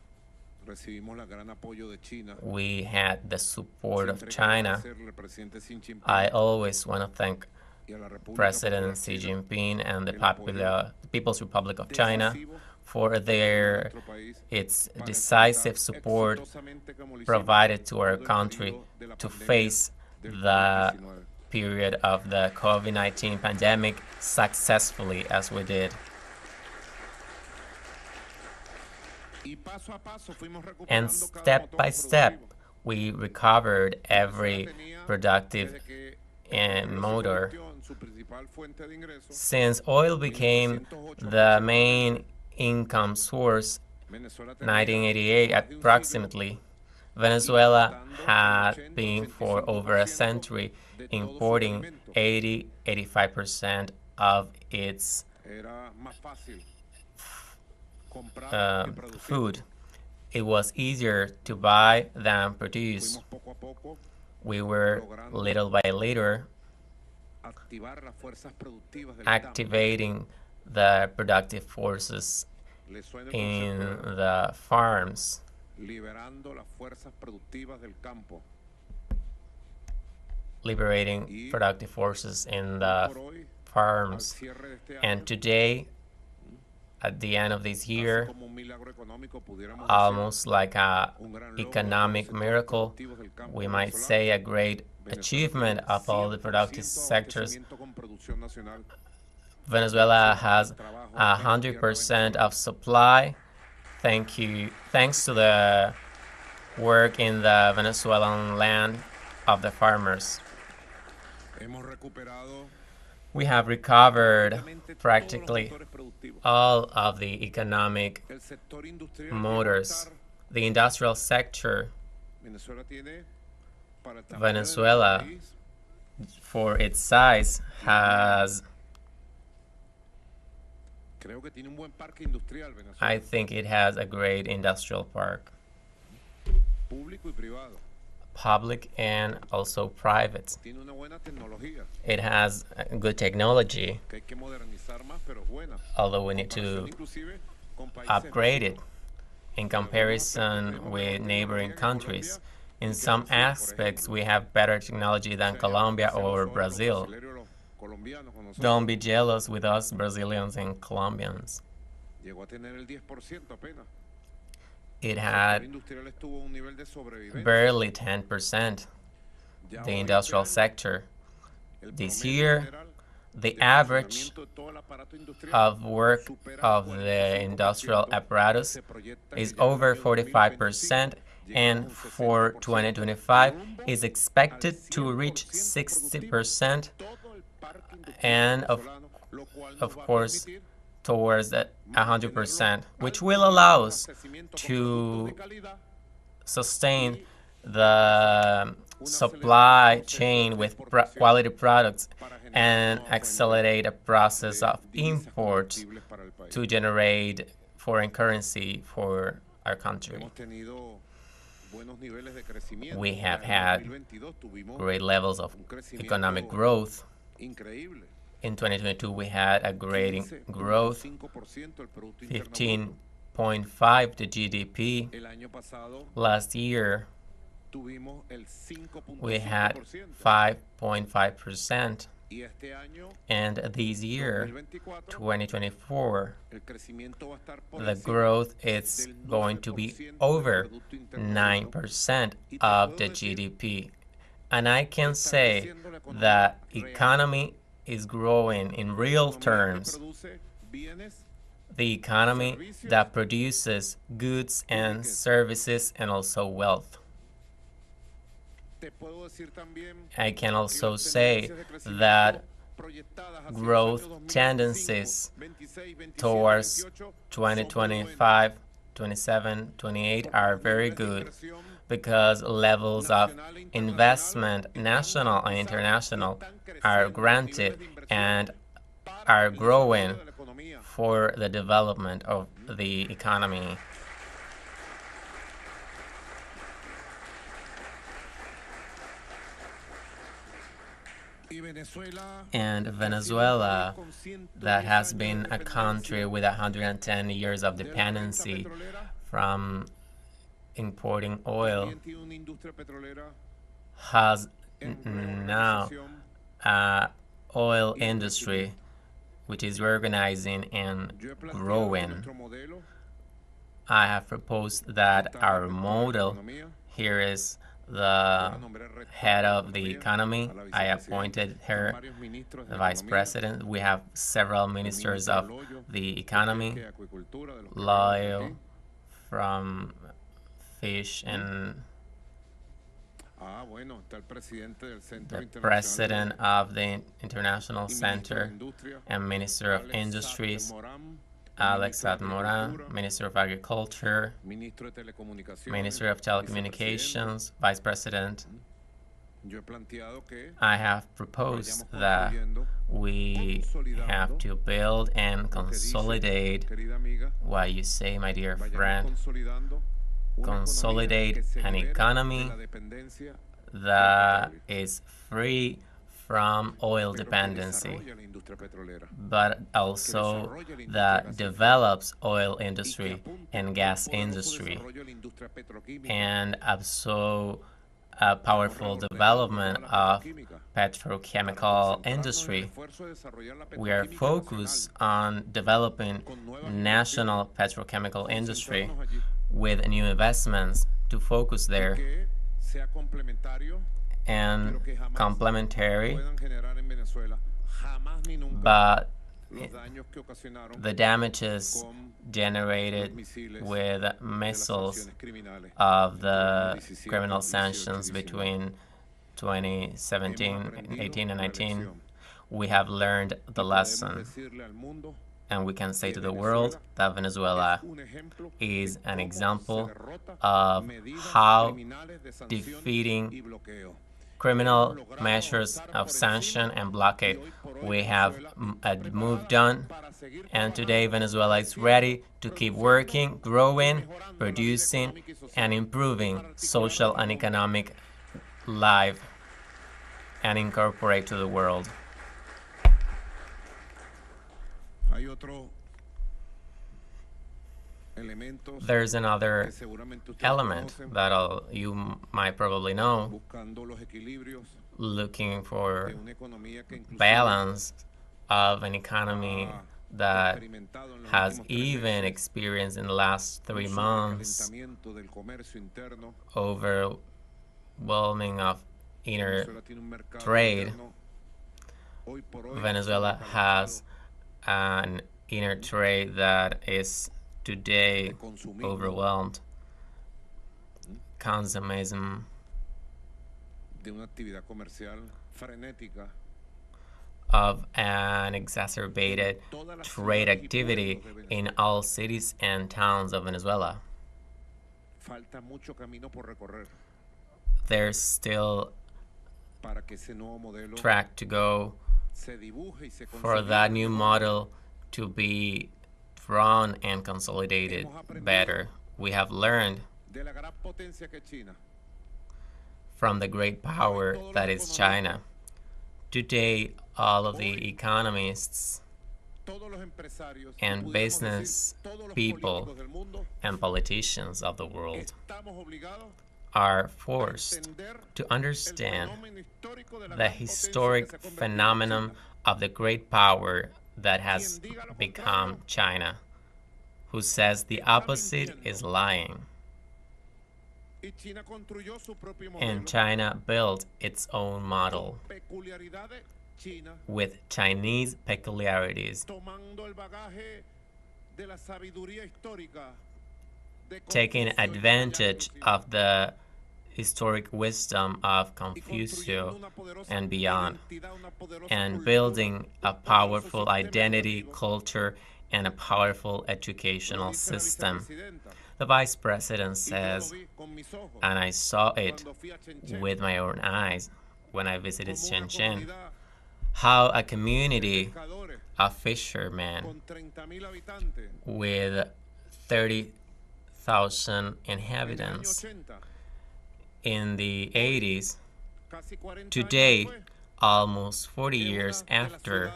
[SPEAKER 3] recibimos el gran apoyo de China.
[SPEAKER 2] we had the support of
[SPEAKER 3] Siempre quiero
[SPEAKER 2] China.
[SPEAKER 3] agradecerle al presidente Xi Jinping
[SPEAKER 2] I always want to thank
[SPEAKER 3] y a la República
[SPEAKER 2] President
[SPEAKER 3] Popular
[SPEAKER 2] Xi
[SPEAKER 3] China
[SPEAKER 2] Jinping and the
[SPEAKER 3] el apoyo
[SPEAKER 2] People's Republic of China
[SPEAKER 3] decisivo
[SPEAKER 2] for
[SPEAKER 3] de nuestro país
[SPEAKER 2] its
[SPEAKER 3] para
[SPEAKER 2] decisive
[SPEAKER 3] enfrentar
[SPEAKER 2] support
[SPEAKER 3] exitosamente como lo hicimos
[SPEAKER 2] provided to our
[SPEAKER 3] todo el
[SPEAKER 2] country
[SPEAKER 3] periodo de la
[SPEAKER 2] to
[SPEAKER 3] pandemia
[SPEAKER 2] face
[SPEAKER 3] del
[SPEAKER 2] the
[SPEAKER 3] COVID-19.
[SPEAKER 2] period of the COVID-19 pandemic successfully as we did.
[SPEAKER 3] Y paso a paso fuimos
[SPEAKER 2] And
[SPEAKER 3] recuperando cada
[SPEAKER 2] step
[SPEAKER 3] motor
[SPEAKER 2] by step,
[SPEAKER 3] productivo.
[SPEAKER 2] we recovered every
[SPEAKER 3] Tenía,
[SPEAKER 2] productive
[SPEAKER 3] desde que el
[SPEAKER 2] and
[SPEAKER 3] petróleo se
[SPEAKER 2] motor.
[SPEAKER 3] convirtió en su principal fuente de ingresos,
[SPEAKER 2] Since oil became the main income source,
[SPEAKER 3] Venezuela tenía
[SPEAKER 2] 1988
[SPEAKER 3] más de un siglo
[SPEAKER 2] approximately, Venezuela had been for over a century importing 85% of its
[SPEAKER 3] era más fácil comprar que producir.
[SPEAKER 2] food. It was easier to buy than produce.
[SPEAKER 3] Fuimos poco a poco
[SPEAKER 2] We were little by little
[SPEAKER 3] activar las fuerzas productivas del campo.
[SPEAKER 2] activating the productive forces
[SPEAKER 3] ¿Le suena el
[SPEAKER 2] in
[SPEAKER 3] concepto?
[SPEAKER 2] the farms,
[SPEAKER 3] Liberando las fuerzas productivas del campo.
[SPEAKER 2] liberating productive forces in the
[SPEAKER 3] Por hoy, al
[SPEAKER 2] farms.
[SPEAKER 3] cierre de este año,
[SPEAKER 2] And today, at the end of this
[SPEAKER 3] casi
[SPEAKER 2] year,
[SPEAKER 3] como un milagro económico, pudiéramos
[SPEAKER 2] almost like a
[SPEAKER 3] decir, un gran logro de
[SPEAKER 2] economic
[SPEAKER 3] todos los sectores
[SPEAKER 2] miracle,
[SPEAKER 3] productivos del campo
[SPEAKER 2] we might
[SPEAKER 3] venezolano.
[SPEAKER 2] say a great
[SPEAKER 3] Venezuela
[SPEAKER 2] achievement
[SPEAKER 3] tiene
[SPEAKER 2] of all the
[SPEAKER 3] 100%
[SPEAKER 2] productive sectors.
[SPEAKER 3] abastecimiento con producción nacional.
[SPEAKER 2] Venezuela has 100% of supply. Thanks to the work in the Venezuelan land of the farmers.
[SPEAKER 3] Hemos recuperado
[SPEAKER 2] We have recovered
[SPEAKER 3] prácticamente
[SPEAKER 2] practically
[SPEAKER 3] todos los motores productivos.
[SPEAKER 2] all of the economic
[SPEAKER 3] El sector industrial
[SPEAKER 2] motors.
[SPEAKER 3] llegó a estar-
[SPEAKER 2] The industrial sector
[SPEAKER 3] Venezuela tiene
[SPEAKER 2] Venezuela, for its size, has, I think it has a great industrial park, public and also private. It has good technology, although we need to upgrade it in comparison with neighboring countries. In some aspects, we have better technology than Colombia or Brazil. Don't be jealous with us Brazilians and Colombians. It had barely 10%, the industrial sector. This year, the average of work of the industrial apparatus is over 45%, and for 2025 is expected to reach 60%, and of course towards 100%, which will allow us to sustain the supply chain with quality products and accelerate a process of import to generate foreign currency for our country. We have had great levels of economic growth. In 2022, we had a great growth, 15.5 the GDP. Last year, we had 5.5%. And this year, 2024, the growth is going to be over 9% of the GDP. And I can say that economy is growing in real terms. The economy that produces goods and services and also wealth. I can also say that growth tendencies towards 2025, 27, 28 are very good because levels of investment, national and international, are granted and are growing for the development of the economy. And Venezuela, that has been a country with 110 years of dependency from importing oil, has now an oil industry which is organizing and growing. I have proposed that our model here is the head of the economy. I appointed her the vice president. We have several ministers of the economy, oil, from fish, and the president of the International Center and Minister of Industries, Alex Moran, Minister of Agriculture, Minister of Telecommunications, Vice President. I have proposed that we have to build and consolidate what you say, my dear friend, consolidate an economy that is free from oil dependency, but also that develops oil industry and gas industry, and also a powerful development of petrochemical industry. We are focused on developing national petrochemical industry with new investments to focus there, and complementary, but the damages generated with missiles of the criminal sanctions between 2017, 18, and 19, we have learned the lesson. And we can say to the world that Venezuela is an example of how defeating criminal measures of sanction and blockade we have moved on, and today Venezuela is ready to keep working, growing, producing, and improving social and economic life and incorporate to the world. There's another element that you might probably know, looking for balance of an economy that has even experienced in the last 3 months overwhelming of inner trade. Venezuela has an inner trade that is today overwhelmed. Consumism of an exacerbated trade activity in all cities and towns of Venezuela. There's still track to go for that new model to be drawn and consolidated better. We have learned from the great power that is China. Today, all of the economists and business people and politicians of the world are forced to understand the historic phenomenon of the great power that has become China, who says the opposite is lying. And China built its own model with Chinese peculiarities, taking advantage of the historic wisdom of Confucius and beyond, and building a powerful identity, culture, and a powerful educational system. The Vice President says, and I saw it with my own eyes when I visited Shenzhen, how a community of fishermen with 30,000 inhabitants in the 80s, today, almost 40 years after,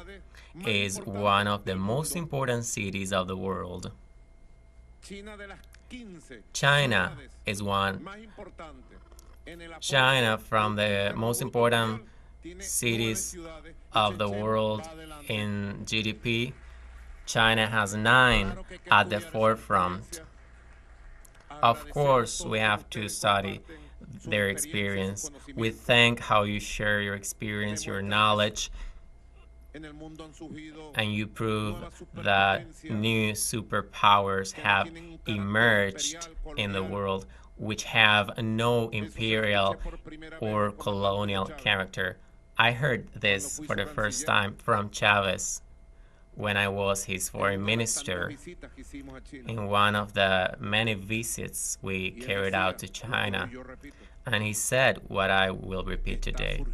[SPEAKER 2] is one of the most important cities of the world. China is one. China, from the most important cities of the world in GDP, China has 9 at the forefront. Of course, we have to study their experience. We thank how you share your experience, your knowledge, and you prove that new superpowers have emerged in the world which have no imperial or colonial character. I heard this for the first time from Chavez when I was his foreign minister in one of the many visits we carried out to China. And he said what I will repeat today.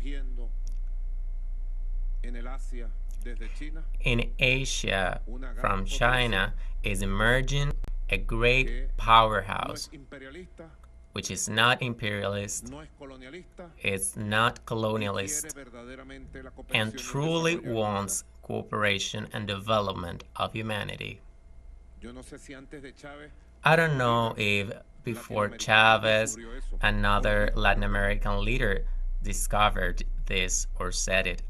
[SPEAKER 2] In Asia, from China, is emerging a great powerhouse, which is not imperialist, it's not colonialist, and truly wants cooperation and development of humanity. I don't know if before Chavez, another Latin American leader discovered this or said it.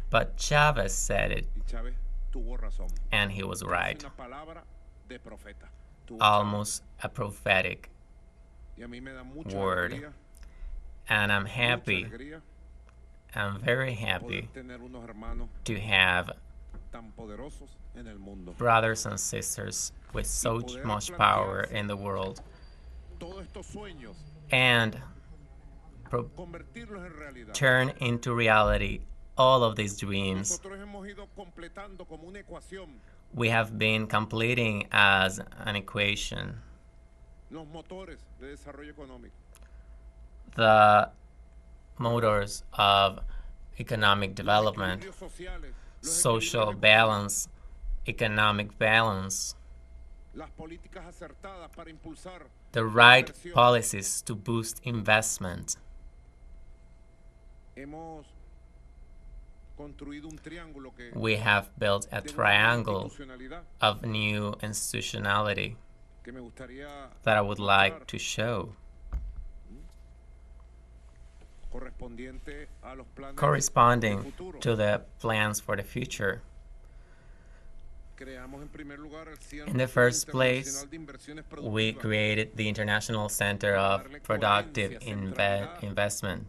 [SPEAKER 2] But Chavez said it, and he was right. Almost a prophetic word. And I'm happy, I'm very happy to have brothers and sisters with so much power in the world and turn into reality all of these dreams
[SPEAKER 3] nosotros hemos ido completando como una ecuación
[SPEAKER 2] we have been completing as an equation
[SPEAKER 3] los motores de desarrollo económico.
[SPEAKER 2] the motors of economic development,
[SPEAKER 3] Los equilibrios sociales, los
[SPEAKER 2] social
[SPEAKER 3] equilibrios
[SPEAKER 2] balance, economic balance,
[SPEAKER 3] las políticas acertadas para impulsar
[SPEAKER 2] the
[SPEAKER 3] la
[SPEAKER 2] right
[SPEAKER 3] inversión.
[SPEAKER 2] policies to boost investment.
[SPEAKER 3] Hemos construido un triángulo que
[SPEAKER 2] We have built a
[SPEAKER 3] de una nueva
[SPEAKER 2] triangle
[SPEAKER 3] institucionalidad
[SPEAKER 2] of new institutionality
[SPEAKER 3] que me gustaría
[SPEAKER 2] that I would like
[SPEAKER 3] mostrar,
[SPEAKER 2] to show,
[SPEAKER 3] correspondiente a los planes de
[SPEAKER 2] corresponding
[SPEAKER 3] futuro.
[SPEAKER 2] to the plans for the future.
[SPEAKER 3] Creamos en primer lugar el Centro
[SPEAKER 2] In the first place,
[SPEAKER 3] Internacional de Inversiones
[SPEAKER 2] we
[SPEAKER 3] Productivas
[SPEAKER 2] created the International Center of Productive Investment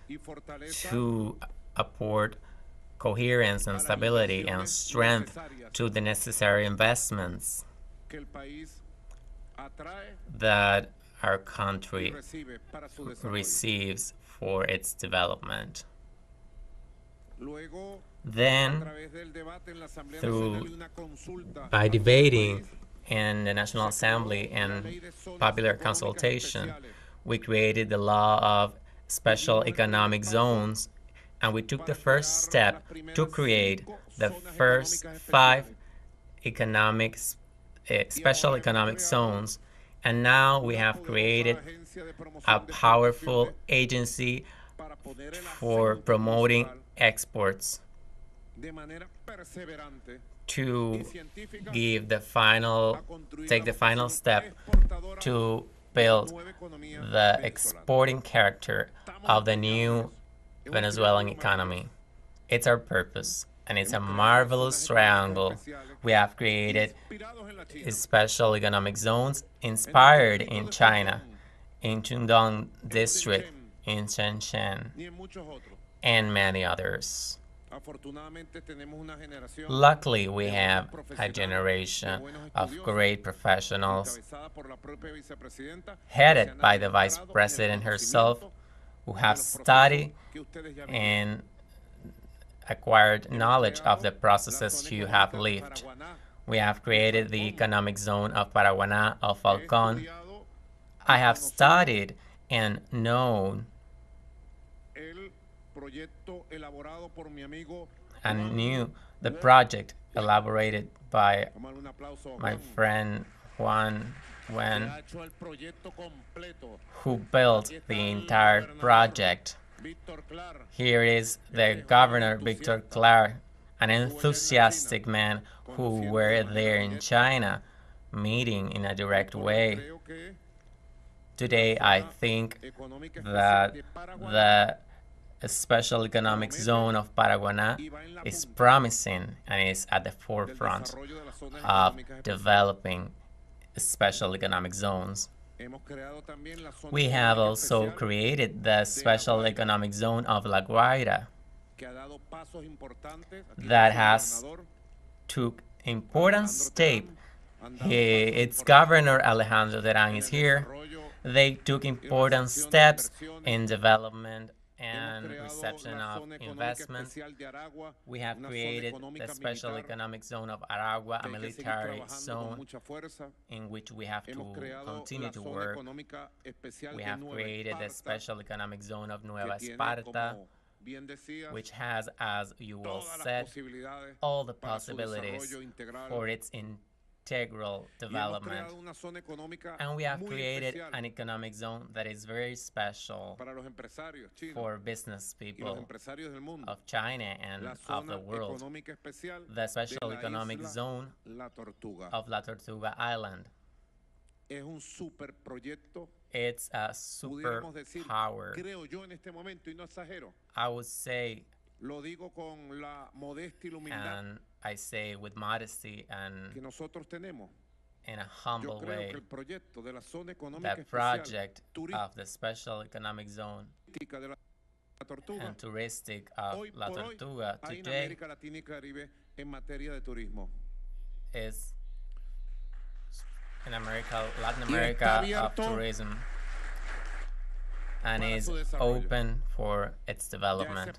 [SPEAKER 3] y fortaleza
[SPEAKER 2] to afford coherence and stability and strength to the necessary investments
[SPEAKER 3] que el país atrae
[SPEAKER 2] that our
[SPEAKER 3] y
[SPEAKER 2] country
[SPEAKER 3] recibe para su desarrollo.
[SPEAKER 2] receives for its development.
[SPEAKER 3] Luego, a
[SPEAKER 2] Then,
[SPEAKER 3] través del debate en la Asamblea
[SPEAKER 2] through-
[SPEAKER 3] Nacional y una consulta
[SPEAKER 2] by
[SPEAKER 3] a todo el
[SPEAKER 2] debating
[SPEAKER 3] país,
[SPEAKER 2] in the National
[SPEAKER 3] se creó
[SPEAKER 2] Assembly
[SPEAKER 3] la
[SPEAKER 2] and
[SPEAKER 3] Ley de Zonas
[SPEAKER 2] popular
[SPEAKER 3] Económicas
[SPEAKER 2] consultation,
[SPEAKER 3] Especiales,
[SPEAKER 2] we created the law of special economic zones, and we took the first step to create the first 5 economics, special economic zones, and now we
[SPEAKER 3] una
[SPEAKER 2] have
[SPEAKER 3] poderosa
[SPEAKER 2] created
[SPEAKER 3] agencia de promoción
[SPEAKER 2] a
[SPEAKER 3] de
[SPEAKER 2] powerful
[SPEAKER 3] exportaciones
[SPEAKER 2] agency
[SPEAKER 3] para poner el
[SPEAKER 2] for
[SPEAKER 3] acento
[SPEAKER 2] promoting
[SPEAKER 3] principal
[SPEAKER 2] exports
[SPEAKER 3] de manera perseverante
[SPEAKER 2] to
[SPEAKER 3] y científica
[SPEAKER 2] give the final,
[SPEAKER 3] a construir
[SPEAKER 2] take
[SPEAKER 3] la
[SPEAKER 2] the final
[SPEAKER 3] vocación
[SPEAKER 2] step
[SPEAKER 3] exportadora
[SPEAKER 2] to
[SPEAKER 3] de la
[SPEAKER 2] build
[SPEAKER 3] nueva economía
[SPEAKER 2] the
[SPEAKER 3] venezolana.
[SPEAKER 2] exporting character of the new Venezuelan economy. It's our purpose, and it's a marvelous triangle. We have created
[SPEAKER 3] Inspirados en la China,
[SPEAKER 2] special economic zones inspired in China, in Chungdong district, in Shenzhen,
[SPEAKER 3] ni en muchos otros.
[SPEAKER 2] and many others.
[SPEAKER 3] Afortunadamente tenemos una generación
[SPEAKER 2] Luckily, we
[SPEAKER 3] de
[SPEAKER 2] have
[SPEAKER 3] buenos
[SPEAKER 2] a
[SPEAKER 3] profesionales,
[SPEAKER 2] generation
[SPEAKER 3] de buenos
[SPEAKER 2] of
[SPEAKER 3] estudiosos,
[SPEAKER 2] great professionals
[SPEAKER 3] encabezada por la propia vicepresidenta, que se
[SPEAKER 2] headed
[SPEAKER 3] han
[SPEAKER 2] by the vice
[SPEAKER 3] adentrado en el
[SPEAKER 2] president herself,
[SPEAKER 3] conocimiento
[SPEAKER 2] who
[SPEAKER 3] de
[SPEAKER 2] have
[SPEAKER 3] los procesos
[SPEAKER 2] studied
[SPEAKER 3] que ustedes ya vivieron.
[SPEAKER 2] and acquired
[SPEAKER 3] Hemos
[SPEAKER 2] knowledge of
[SPEAKER 3] creado
[SPEAKER 2] the
[SPEAKER 3] la
[SPEAKER 2] processes
[SPEAKER 3] zona
[SPEAKER 2] you have
[SPEAKER 3] económica de
[SPEAKER 2] lived.
[SPEAKER 3] Paraguaná,
[SPEAKER 2] We have created the economic zone of Paraguaná, of
[SPEAKER 3] he
[SPEAKER 2] Falcón.
[SPEAKER 3] estudiado
[SPEAKER 2] I have
[SPEAKER 3] conocido
[SPEAKER 2] studied and known
[SPEAKER 3] el proyecto elaborado por mi amigo
[SPEAKER 2] and
[SPEAKER 3] Juan.
[SPEAKER 2] knew the project elaborated by
[SPEAKER 3] Vamos a darle un aplauso a
[SPEAKER 2] my
[SPEAKER 3] Juan,
[SPEAKER 2] friend Juan
[SPEAKER 3] que
[SPEAKER 2] Wen,
[SPEAKER 3] ha hecho el proyecto completo.
[SPEAKER 2] who built the entire project.
[SPEAKER 3] Víctor Clar,
[SPEAKER 2] Here is the governor, Victor Clark, an enthusiastic man who were there in China, meeting in a direct way.
[SPEAKER 3] creo que
[SPEAKER 2] Today, I think
[SPEAKER 3] económica
[SPEAKER 2] that
[SPEAKER 3] especial de Paraguaná
[SPEAKER 2] the special economic zone of Paraguaná is promising and is at the
[SPEAKER 3] del
[SPEAKER 2] forefront
[SPEAKER 3] desarrollo de las zonas
[SPEAKER 2] of
[SPEAKER 3] económicas especiales.
[SPEAKER 2] developing special economic zones.
[SPEAKER 3] Hemos creado también la zona
[SPEAKER 2] We have
[SPEAKER 3] económica
[SPEAKER 2] also
[SPEAKER 3] especial
[SPEAKER 2] created the special economic zone of La Guaira
[SPEAKER 3] que ha dado pasos importantes. Aquí
[SPEAKER 2] that
[SPEAKER 3] está su
[SPEAKER 2] has
[SPEAKER 3] gobernador,
[SPEAKER 2] took important
[SPEAKER 3] Alejandro
[SPEAKER 2] step.
[SPEAKER 3] Terán. Han dado pasos
[SPEAKER 2] Its
[SPEAKER 3] importantes
[SPEAKER 2] governor Alejandro Terán
[SPEAKER 3] en
[SPEAKER 2] is
[SPEAKER 3] el
[SPEAKER 2] here.
[SPEAKER 3] desarrollo.
[SPEAKER 2] They took important steps in development
[SPEAKER 3] Hemos
[SPEAKER 2] and
[SPEAKER 3] creado
[SPEAKER 2] reception
[SPEAKER 3] la
[SPEAKER 2] of
[SPEAKER 3] zona económica
[SPEAKER 2] investment.
[SPEAKER 3] especial de Aragua,
[SPEAKER 2] We have
[SPEAKER 3] una zona
[SPEAKER 2] created
[SPEAKER 3] económica
[SPEAKER 2] the special
[SPEAKER 3] militar
[SPEAKER 2] economic zone of Aragua,
[SPEAKER 3] que
[SPEAKER 2] a
[SPEAKER 3] hay que seguir
[SPEAKER 2] military
[SPEAKER 3] trabajando con
[SPEAKER 2] zone
[SPEAKER 3] mucha fuerza.
[SPEAKER 2] in which we have to
[SPEAKER 3] Hemos creado
[SPEAKER 2] continue
[SPEAKER 3] la
[SPEAKER 2] to
[SPEAKER 3] zona
[SPEAKER 2] work.
[SPEAKER 3] económica especial
[SPEAKER 2] We
[SPEAKER 3] de
[SPEAKER 2] have
[SPEAKER 3] Nueva
[SPEAKER 2] created the
[SPEAKER 3] Esparta,
[SPEAKER 2] special economic zone of
[SPEAKER 3] que
[SPEAKER 2] Nueva
[SPEAKER 3] tiene,
[SPEAKER 2] Esparta,
[SPEAKER 3] como bien decías,
[SPEAKER 2] which has, as you well
[SPEAKER 3] todas las
[SPEAKER 2] said,
[SPEAKER 3] posibilidades
[SPEAKER 2] all the
[SPEAKER 3] para su
[SPEAKER 2] possibilities
[SPEAKER 3] desarrollo integral.
[SPEAKER 2] for its integral
[SPEAKER 3] Y hemos
[SPEAKER 2] development.
[SPEAKER 3] creado una zona económica
[SPEAKER 2] And we have
[SPEAKER 3] muy
[SPEAKER 2] created
[SPEAKER 3] especial
[SPEAKER 2] an economic zone that is very special
[SPEAKER 3] para los empresarios chinos
[SPEAKER 2] for business
[SPEAKER 3] y los
[SPEAKER 2] people
[SPEAKER 3] empresarios del mundo.
[SPEAKER 2] of China and
[SPEAKER 3] La
[SPEAKER 2] of
[SPEAKER 3] zona
[SPEAKER 2] the world.
[SPEAKER 3] económica especial
[SPEAKER 2] The special
[SPEAKER 3] de la
[SPEAKER 2] economic
[SPEAKER 3] isla
[SPEAKER 2] zone
[SPEAKER 3] La Tortuga.
[SPEAKER 2] of La Tortuga Island.
[SPEAKER 3] Es un super proyecto,
[SPEAKER 2] It's a super
[SPEAKER 3] pudiéramos decir,
[SPEAKER 2] power.
[SPEAKER 3] creo yo en este momento, y no exagero,
[SPEAKER 2] I would say,
[SPEAKER 3] lo digo con la modestia y la humildad
[SPEAKER 2] and I say with modesty
[SPEAKER 3] que
[SPEAKER 2] and
[SPEAKER 3] nosotros tenemos.
[SPEAKER 2] in a
[SPEAKER 3] Yo
[SPEAKER 2] humble
[SPEAKER 3] creo
[SPEAKER 2] way,
[SPEAKER 3] que el proyecto de la zona económica
[SPEAKER 2] the
[SPEAKER 3] especial
[SPEAKER 2] project of the special economic zone
[SPEAKER 3] turística de la Tortuga
[SPEAKER 2] and touristic of
[SPEAKER 3] hoy
[SPEAKER 2] La
[SPEAKER 3] por hoy
[SPEAKER 2] Tortuga
[SPEAKER 3] hay en
[SPEAKER 2] today
[SPEAKER 3] América Latina y Caribe en materia de turismo.
[SPEAKER 2] is in America, Latin
[SPEAKER 3] Y está
[SPEAKER 2] America of
[SPEAKER 3] abierto
[SPEAKER 2] tourism. and is open for its development.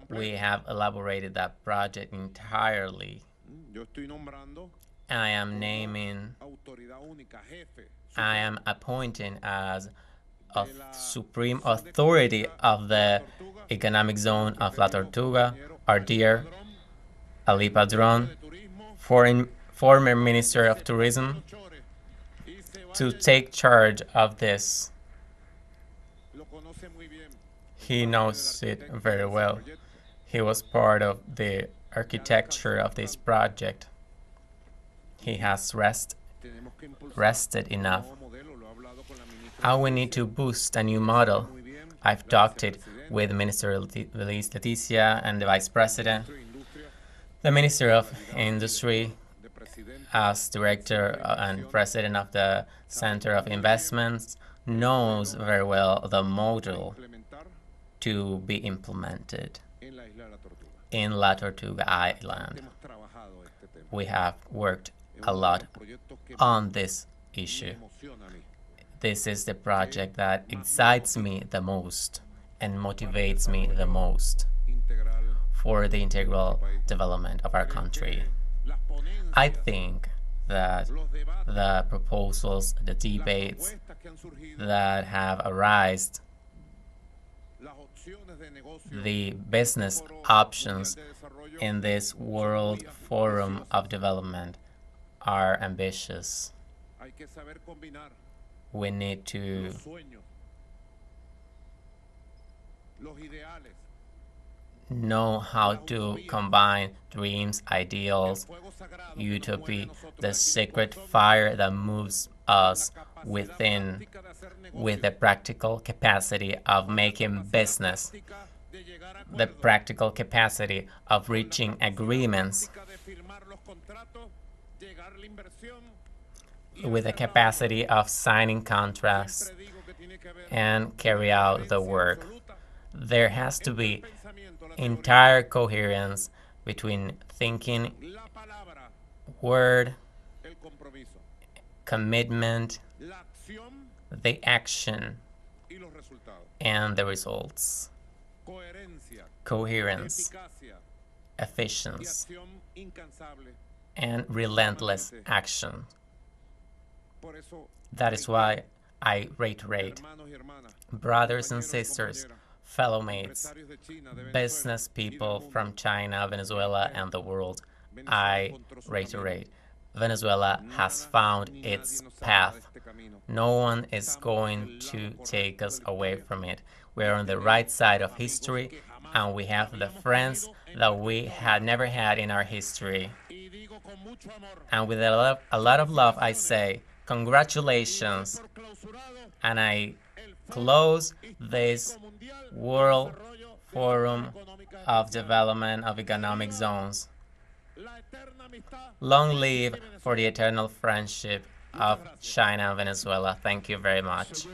[SPEAKER 2] We have elaborated that project entirely. I am appointing as a supreme authority of the economic zone of La Tortuga, our dear Ali Padron, former Minister of Tourism, to take charge of this. He knows it very well. He was part of the architecture of this project. He has rested enough. We need to boost a new model. I've talked it with Minister Leticia and the Vice President. The Minister of Industry, as Director and President of the Center of Investments, knows very well the model to be implemented in La Tortuga Island. We have worked a lot on this issue. This is the project that excites me the most and motivates me the most for the integral development of our country. I think that the proposals, the debates that have arisen, the business options in this World Forum of Development are ambitious. We need to know how to combine dreams, ideals, utopia, the sacred fire that moves us within, with the practical capacity of making business, the practical capacity of reaching agreements, with the capacity of signing contracts and carry out the work. There has to be entire coherence between thinking, word, commitment, the action, and the results. Coherence, efficiency, and relentless action. That is why I reiterate, brothers and sisters, fellow mates, business people from China, Venezuela, and the world, I reiterate, Venezuela has found its path. No one is going to take us away from it. We are on the right side of history, and we have the friends that we had never had in our history. And with a lot of love, I say, congratulations. And I close this World Forum of Development of Economic Zones. Long live for the eternal friendship of China and Venezuela. Thank you very much.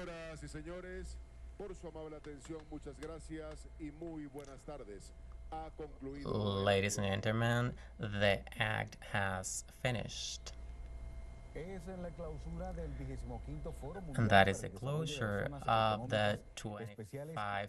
[SPEAKER 2] Ladies and gentlemen, the act has finished. And that is the closure of the 25th